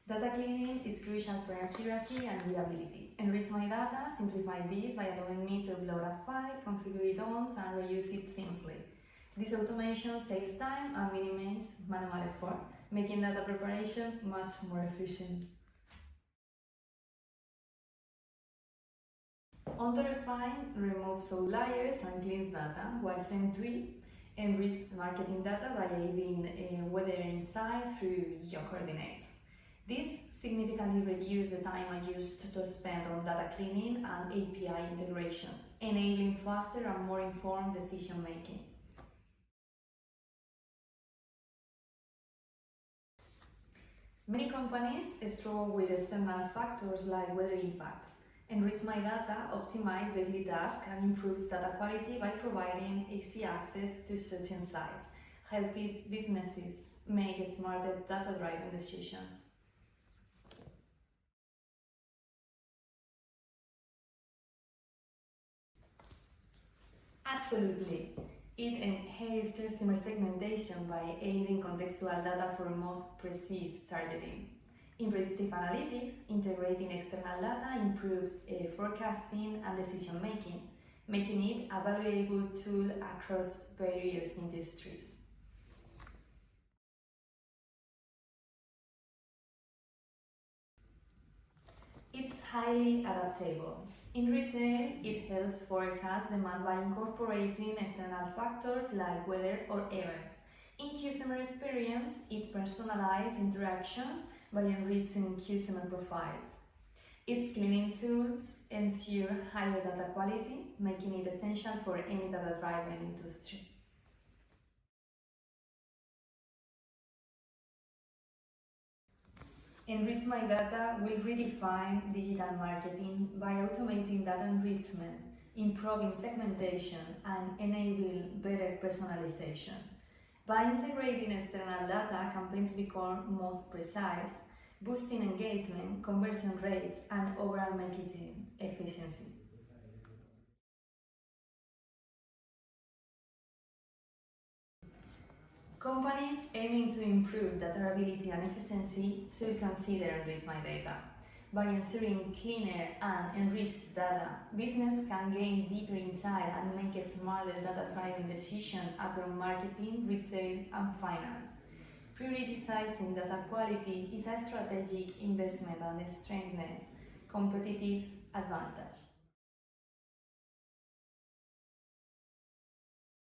Data cleaning is crucial for accuracy and reliability. enRichMyData simplifies this by allowing me to upload a file, configure it once, and reuse it seamlessly. This automation saves time and minimizes manual effort, making data preparation much more efficient. Auto-refine removes outliers and cleans data, while SendTwee enriches marketing data by adding weather insight through JOT coordinates. This significantly reduces the time I used to spend on data cleaning and API integrations, enabling faster and more informed decision making. Many companies struggle with external factors like weather impact. enRichMyData optimizes daily tasks and improves data quality by providing easy access to such insights, helping businesses make smarter data-driven decisions. Absolutely. It enhances customer segmentation by aiding contextual data for more precise targeting. In predictive analytics, integrating external data improves forecasting and decision making, making it a valuable tool across various industries. It's highly adaptable. In retail, it helps forecast demand by incorporating external factors like weather or events. In customer experience, it personalizes interactions by enriching customer profiles. Its cleaning tools ensure higher data quality, making it essential for any data-driven industry. enRichMyData will redefine digital marketing by automating data enrichment, improving segmentation, and enabling better personalization. By integrating external data, campaigns become more precise, boosting engagement, conversion rates, and overall marketing efficiency. Companies aiming to improve data-ability and efficiency should consider enRichMyData. By ensuring cleaner and enriched data, business can gain deeper insight and make a smarter data-driven decision across marketing, retail, and finance. Prioritizing data quality is a strategic investment and strengthens competitive advantage.